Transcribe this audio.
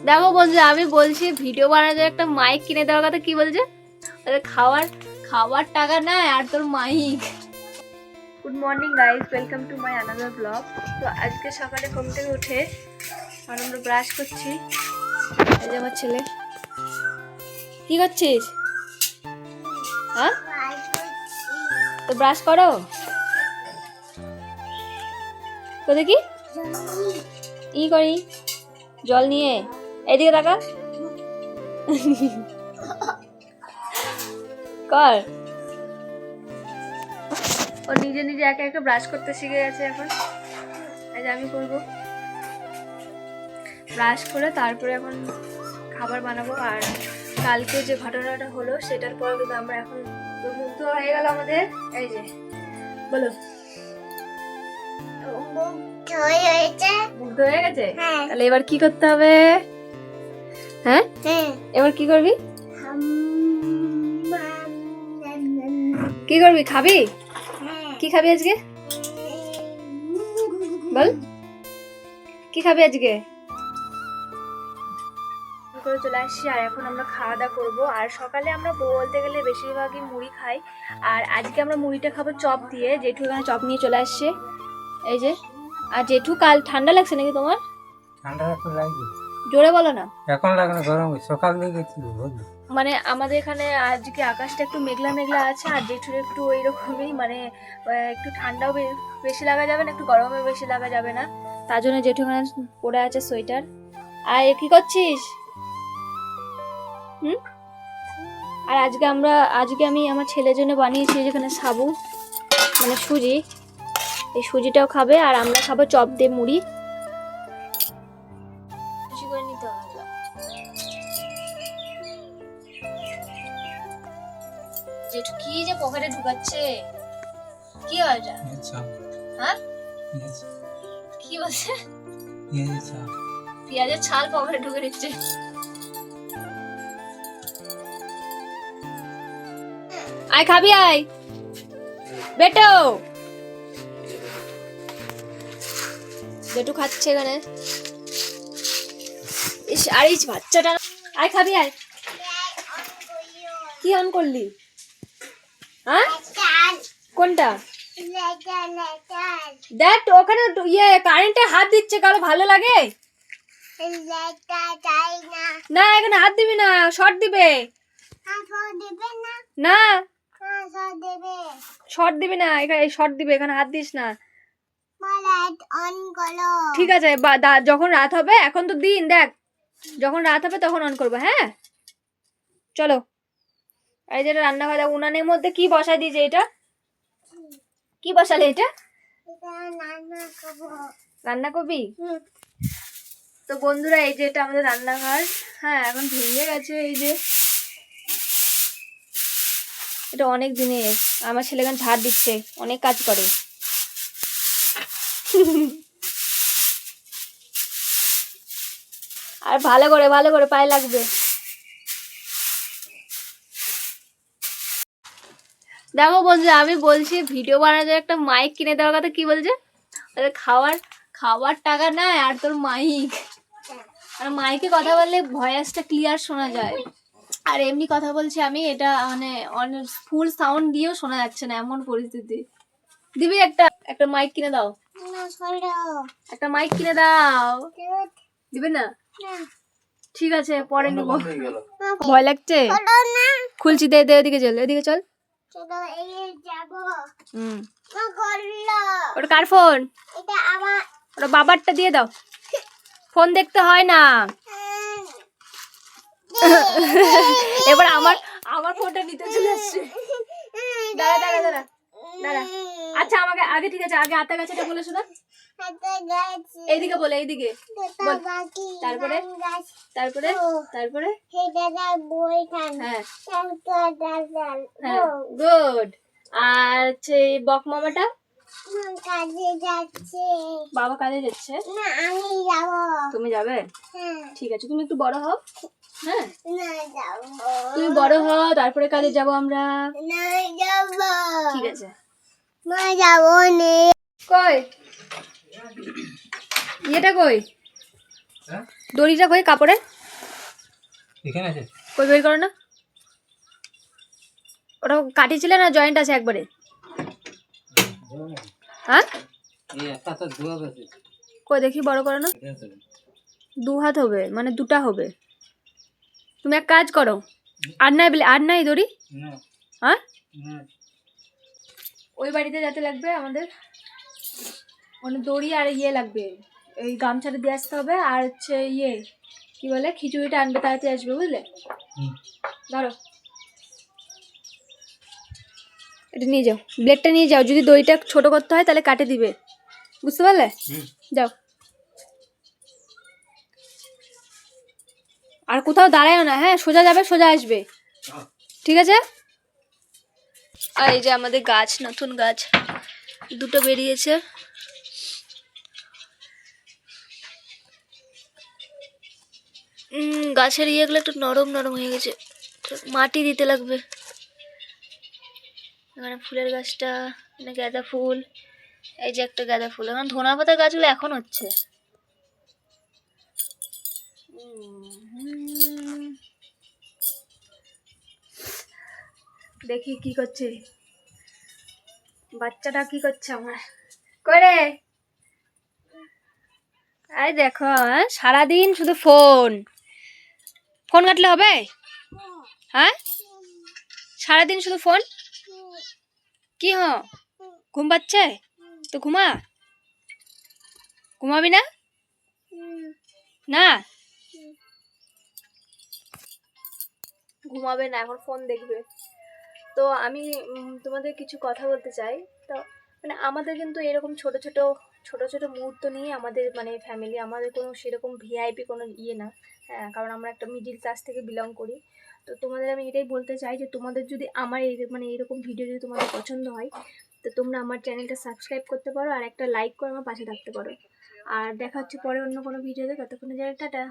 দেখো বন্ধু, আমি বলছি ভিডিও বানানোর জন্য একটা মাইক কিনে দেওয়ার কথা, কি বলছে? খাওয়ার খাওয়ার টাকা নাই আর তোর mic. Good morning guys, welcome to my another blog. তো আজকে সকালে ঘুম থেকে উঠে আর আমরা ব্রাশ করছি। এই যে আমার ছেলে। কি করছিস? হ্যাঁ, তো ব্রাশ করো তো দেখি। ই করি জল নিয়ে, এইদিকে তাকা কর। ও নিজে নিজে একা একা ব্রাশ করতে শিখে গেছে এখন। এই যে আমি করবো ব্রাশ করে, তারপরে এখন খাবার বানাবো। আর কালকে যে ঘটনাটা হলো সেটার পর কিন্তু আমরা এখন মুগ্ধ হয়ে গেল আমাদের। এই যে বলো, মুগ্ধ হয়ে গেছে। তাহলে এবার কি করতে হবে? হ্যাঁ, এবার কি করবি? কি করবি? খাবি? কি খাবি আজকে? বল, কি খাবি আজকে? করে চলে আসছি আর এখন আমরা খাওয়া দাওয়া করবো। আর সকালে আমরা বলতে গেলে বেশিরভাগই মুড়ি খাই, আর আজকে আমরা মুড়িটা খাবো চপ দিয়ে। জেঠু এখানে চপ নিয়ে চলে আসছে, এই যে। আর জেঠু, কাল ঠান্ডা লাগছে নাকি তোমার? ঠান্ডা এখন লাগবে, জোরে বলো না। এখন লাগে না, গরম সকাল দিয়ে গেছিল। মানে আমাদের এখানে আজকে আকাশটা একটু মেঘলা মেঘলা আছে, আর জেঠুর একটু ওই রকমই, মানে একটু ঠান্ডাও বেশি লাগা যাবে না, একটু গরমও বেশি লাগা যাবে না। তার জন্য জেঠু এখানে পরে আছে সোয়েটার। আর কি করছিস? হুম। আর আজকে আমি আমার ছেলের জন্য বানিয়েছি যেখানে সাবু, মানে সুজি। এই সুজিটাও খাবে আর আমরা খাবো চপ দিয়ে মুড়ি। খুশি করে নিতে হবে। জেঠু কি যে পকেটে ঢুকাচ্ছে, কি হয় এটা? হ্যাঁ, কি বলছে? পেঁয়াজের ছাল পকেটে ঢুকে দিচ্ছে। আয় খাবি, আয় বেটো। জেঠু খাচ্ছে এখানে। ইস, আর এই বাচ্চাটা। আয় খাবি, আয়। কি অন করলি? হ্যাঁ, কোনটা? দেখ ওখানে ইয়ে কারেন্টে হাত দিচ্ছে, কারো ভালো লাগে না? এখানে হাত দিবি না, শর্ট দিবে না। শর্ট দিবি না, এখানে শর্ট দিবে, এখানে হাত দিস না। ঠিক আছে, যখন রাত হবে, এখন তো দিন, দেখ যখন রাত হবে তখন অন করবো। হ্যাঁ চলো। এই যেটা রান্না হয়, উনানের মধ্যে কি বসাই দিয়েছে? এটা কি বসালে? এটা রান্না করবি? তো বন্ধুরা, এই যে এটা আমাদের রান্নাঘর। হ্যাঁ, এখন ভেঙে গেছে। এই যে এটা অনেক দিনের, আমার ছেলে এখন ঝাড় দিচ্ছে, অনেক কাজ করে। আর ভালো করে পায়ে লাগবে। দেখো বন্ধু, আমি বলছি ভিডিও বানানোর জন্য একটা মাইক কিনে দেওয়ার কথা, কি বলছে? খাওয়ার টাকা নাই আর তোর মাইক। আর মাইকে কথা বললে ভয়েসটা ক্লিয়ার শোনা যায়, আর এমনি কথা বলছি আমি, এটা মানে অনেক ফুল সাউন্ড দিয়েও শোনা যাচ্ছে না, এমন পরিস্থিতি। দিবি একটা মাইক কিনে দাও, একটা মাইক কিনে দাও। দিবে না? ঠিক আছে, পরে নিব। ভয় লাগছে, খুলছি। দে দে, এদিকে চল, এদিকে চল। ওটা কার ফোন? ওটা বাবারটা দিয়ে দাও, ফোন দেখতে হয় না। এবার আমার ফোনটা নিতে চলে আসছে। দাঁড়া দাঁড়া দাঁড়া দাঁড়া। আচ্ছা, আমাকে আগে, ঠিক আছে, আগে আতা গাছটা বলে শোনা। এইদিকে বলে, এইদিকে বল। তারপরে তারপরে তারপরে হ্যাঁ, গুড। আর হচ্ছে বক মামাটা কাজে যাচ্ছে। বাবা কাজে যাচ্ছে? না, আমি যাব। তুমি যাবে? ঠিক আছে, তুমি একটু বড় হও। হ্যাঁ, তুমি বড় হও, তারপরে কাজে যাব আমরা। ঠিক আছে, কই এটা কই? দড়িটা কই কাপড়ে এখানে আছে কই বের করো না। ওটা কাটিছিলে না জয়েন্ট আছে একবারে? হ্যাঁ এই একটা তো দুয়া আছে কই দেখি বড় করো না। দু হাত হবে মানে দুটা হবে। তুমি এক কাজ করো, আর নাই দড়ি। না হ্যাঁ না ওই বাড়িতে যেতে লাগবে আমাদের, মানে দড়ি আর ইয়ে লাগবে, এই গামছাটা দিয়ে আসতে হবে, আর হচ্ছে ইয়ে কি বলে খিচুড়িটা আনবে, তাড়াতাড়ি আসবে বুঝলে। ধরো এটা নিয়ে যাও, ব্লেডটা নিয়ে যাও, যদি দড়িটা ছোট করতে হয় তাহলে কাটে দিবে, বুঝতে পারলে। যাও, আর কোথাও দাঁড়ায়ও না, হ্যাঁ সোজা যাবে সোজা আসবে, ঠিক আছে। আর এই যে আমাদের গাছ, নতুন গাছ দুটো বেরিয়েছে। গাছের ইয়েগুলো একটু নরম নরম হয়ে গেছে, মাটি দিতে লাগবে। এখানে ফুলের গাছটা, এখানে গাঁদা ফুল, এই যে একটা গাঁদা ফুল, এখন ধনা পাতার গাছগুলো এখন হচ্ছে। দেখি কি করছে বাচ্চাটা, কি করছে আমার করে। আরে দেখো সারাদিন শুধু ফোন, ফোন ঘাটলে হবে? হ্যাঁ সারাদিন শুধু ফোন, কি ঘুম পাচ্ছে তো ঘুমা, ঘুমাবি না? না ঘুমাবে না, এখন ফোন দেখবে। তো আমি তোমাদের কিছু কথা বলতে চাই। তো মানে আমাদের কিন্তু এরকম ছোট ছোট ছোট ছোট মুহূর্ত নিয়ে আমাদের মানে ফ্যামিলি, আমাদের কোনো সেরকম ভিআইপি কোনো ইয়ে না, হ্যাঁ, কারণ আমরা একটা মিডিল ক্লাস থেকে বিলং করি। তো তোমাদের আমি এটাই বলতে চাই যে তোমাদের যদি আমার এই মানে এরকম ভিডিও যদি তোমাদের পছন্দ হয়, তো তোমরা আমার চ্যানেলটা সাবস্ক্রাইব করতে পারো আর একটা লাইক করে আমার পাশে থাকতে পারো। আর দেখা হচ্ছে পরে অন্য কোনো ভিডিওতে, ততক্ষণে যারা টাটা।